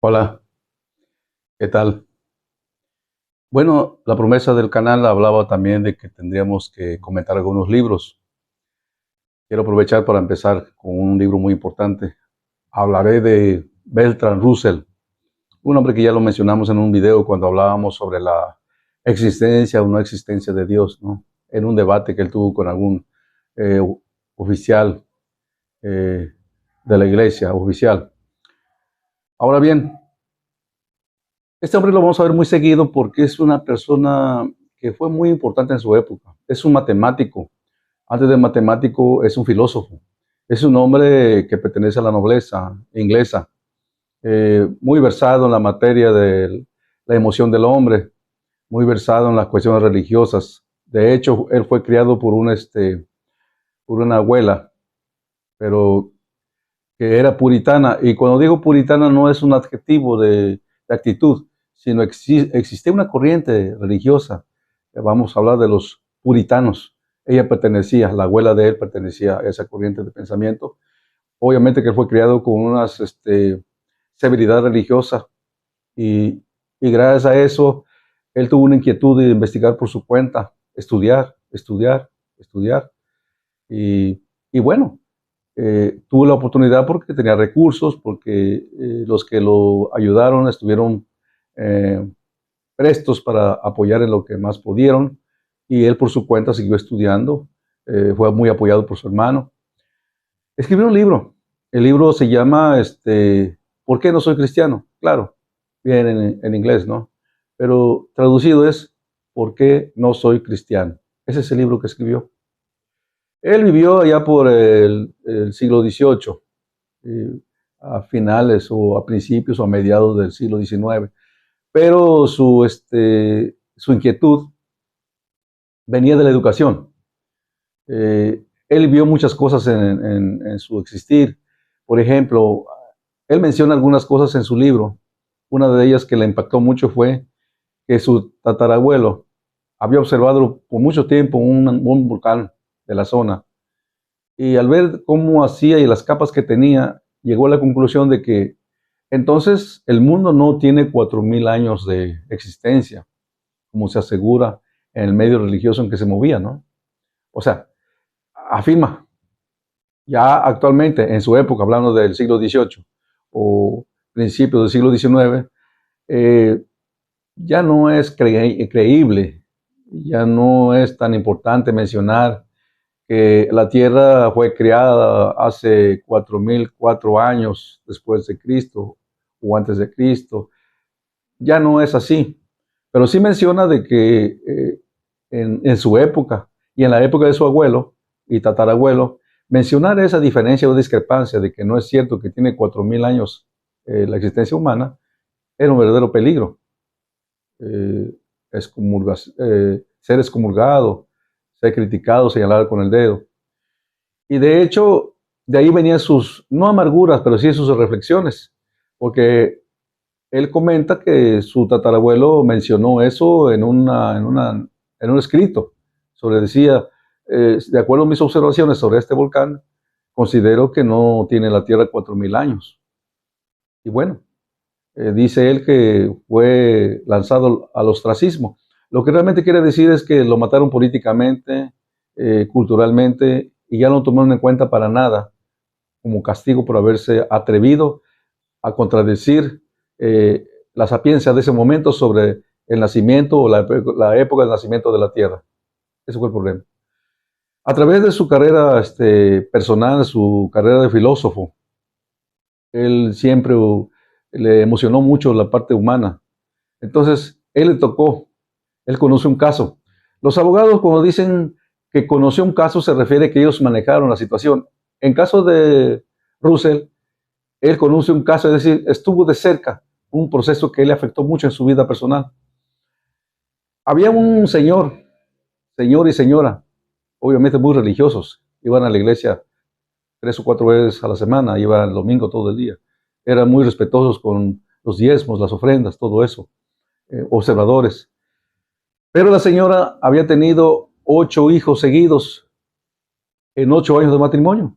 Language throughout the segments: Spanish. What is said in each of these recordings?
Hola, ¿qué tal? Bueno, la promesa del canal hablaba también de que tendríamos que comentar algunos libros. Quiero aprovechar para empezar con un libro muy importante. Hablaré de Bertrand Russell, un hombre que ya lo mencionamos en un video cuando hablábamos sobre la existencia o no existencia de Dios, ¿no? En un debate que él tuvo con algún eh, oficial eh, de la iglesia, oficial. Ahora bien, este hombre lo vamos a ver muy seguido porque es una persona que fue muy importante en su época. Es un matemático. Antes de matemático es un filósofo. Es un hombre que pertenece a la nobleza inglesa, muy versado en la materia de la emoción del hombre, muy versado en las cuestiones religiosas. De hecho, él fue criado por una abuela, pero que era puritana. Y cuando digo puritana no es un adjetivo de actitud, sino existe una corriente religiosa. Vamos a hablar de los puritanos. Ella pertenecía, la abuela de él pertenecía a esa corriente de pensamiento. Obviamente que fue criado con una severidad religiosa y gracias a eso él tuvo una inquietud de investigar por su cuenta, estudiar, estudiar, estudiar. Y bueno, tuvo la oportunidad porque tenía recursos, porque los que lo ayudaron estuvieron eh, prestos para apoyar en lo que más pudieron, y él por su cuenta siguió estudiando, fue muy apoyado por su hermano. Escribió un libro, el libro se llama ¿Por qué no soy cristiano? Claro, bien en inglés, ¿no? Pero traducido es ¿Por qué no soy cristiano? Ese es el libro que escribió. Él vivió allá por el siglo XVIII, eh, a finales o a principios o a mediados del siglo XIX. Pero su inquietud venía de la educación. Él vio muchas cosas en su existir. Por ejemplo, él menciona algunas cosas en su libro. Una de ellas que le impactó mucho fue que su tatarabuelo había observado por mucho tiempo un volcán de la zona. Y al ver cómo hacía y las capas que tenía, llegó a la conclusión de que entonces el mundo no tiene 4000 años de existencia, como se asegura en el medio religioso en que se movía, ¿no? O sea, afirma, ya actualmente, en su época, hablando del siglo XVIII o principios del siglo XIX, eh, ya no es creíble, ya no es tan importante mencionar que la Tierra fue creada hace 4004 años después de Cristo o antes de Cristo. Ya no es así, pero sí menciona de que en su época y en la época de su abuelo y tatarabuelo, mencionar esa diferencia o discrepancia de que no es cierto que tiene 4000 años la existencia humana, era un verdadero peligro. Eh, ser excomulgado, ser criticado, señalado con el dedo. Y de hecho, de ahí venían sus, no amarguras, pero sí sus reflexiones, porque él comenta que su tatarabuelo mencionó eso en un escrito, sobre decía, de acuerdo a mis observaciones sobre este volcán, considero que no tiene la Tierra 4000 años. Y bueno, dice él que fue lanzado al ostracismo. Lo que realmente quiere decir es que lo mataron políticamente, culturalmente, y ya no lo tomaron en cuenta para nada como castigo por haberse atrevido a contradecir la sapiencia de ese momento sobre el nacimiento o la época del nacimiento de la Tierra. Ese fue el problema. A través de su carrera personal, su carrera de filósofo, él siempre le emocionó mucho la parte humana. Entonces, él le tocó, él conoce un caso. Los abogados, cuando dicen que conoció un caso, se refiere a que ellos manejaron la situación. En caso de Russell, él conoce un caso, es decir, estuvo de cerca un proceso que le afectó mucho en su vida personal. Había un señor y señora, obviamente muy religiosos, iban a la iglesia 3 o 4 veces a la semana, iban el domingo todo el día. Eran muy respetuosos con los diezmos, las ofrendas, todo eso, observadores. Pero la señora había tenido 8 hijos seguidos en 8 años de matrimonio.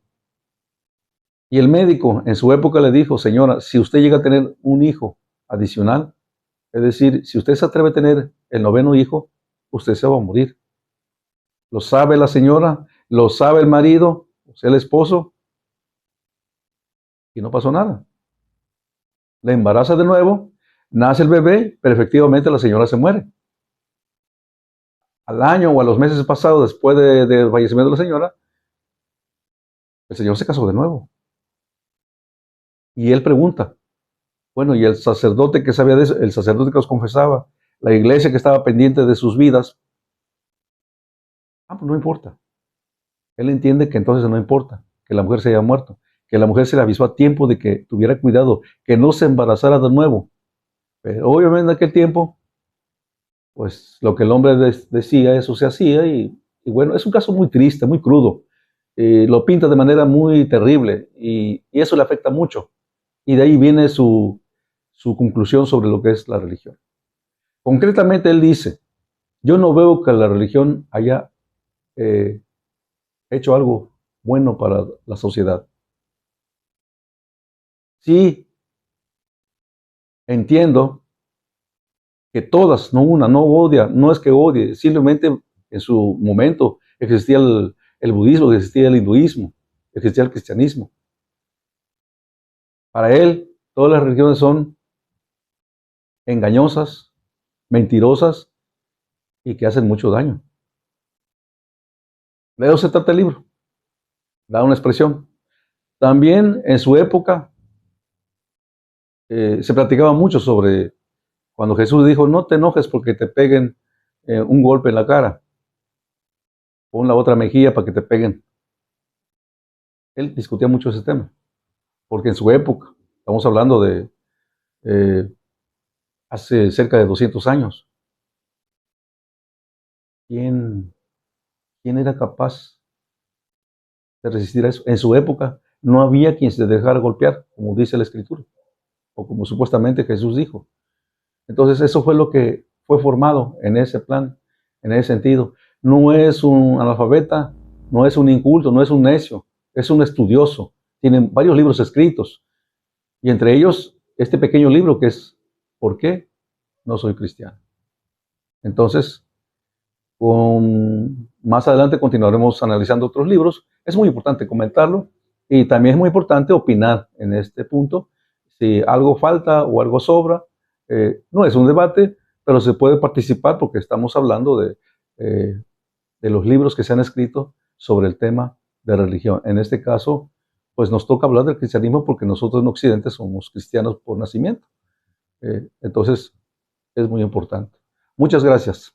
Y el médico en su época le dijo, señora, si usted llega a tener un hijo adicional, es decir, si usted se atreve a tener el noveno hijo, usted se va a morir. Lo sabe la señora, lo sabe el marido, o sea, el esposo, y no pasó nada. La embaraza de nuevo, nace el bebé, pero efectivamente la señora se muere. Al año o a los meses pasados, después del fallecimiento de la señora, el señor se casó de nuevo. Y él pregunta, bueno, y el sacerdote que sabía de eso, el sacerdote que los confesaba, la iglesia que estaba pendiente de sus vidas, pues no importa. Él entiende que entonces no importa que la mujer se haya muerto, que la mujer se le avisó a tiempo de que tuviera cuidado, que no se embarazara de nuevo. Pero obviamente en aquel tiempo, pues lo que el hombre decía, eso se hacía, y bueno, es un caso muy triste, muy crudo. Lo pinta de manera muy terrible y eso le afecta mucho. Y de ahí viene su conclusión sobre lo que es la religión. Concretamente, él dice, yo no veo que la religión haya hecho algo bueno para la sociedad. Sí, entiendo que todas, no una, no odia, no es que odie, simplemente en su momento existía el budismo, existía el hinduismo, existía el cristianismo. Para él, todas las religiones son engañosas, mentirosas y que hacen mucho daño. De eso se trata el libro, da una expresión. También en su época se platicaba mucho sobre cuando Jesús dijo, no te enojes porque te peguen un golpe en la cara, pon la otra mejilla para que te peguen. Él discutía mucho ese tema, porque en su época, estamos hablando de eh, hace cerca de 200 años, ¿quién era capaz de resistir a eso? En su época no había quien se dejara golpear, como dice la Escritura, o como supuestamente Jesús dijo. Entonces eso fue lo que fue formado en ese plan, en ese sentido. No es un analfabeta, no es un inculto, no es un necio, es un estudioso. Tienen varios libros escritos y entre ellos este pequeño libro que es ¿Por qué no soy cristiano? Entonces, más adelante continuaremos analizando otros libros. Es muy importante comentarlo y también es muy importante opinar en este punto. Si algo falta o algo sobra, no es un debate, pero se puede participar porque estamos hablando de los libros que se han escrito sobre el tema de religión. En este caso, pues nos toca hablar del cristianismo porque nosotros en Occidente somos cristianos por nacimiento. Entonces, es muy importante. Muchas gracias.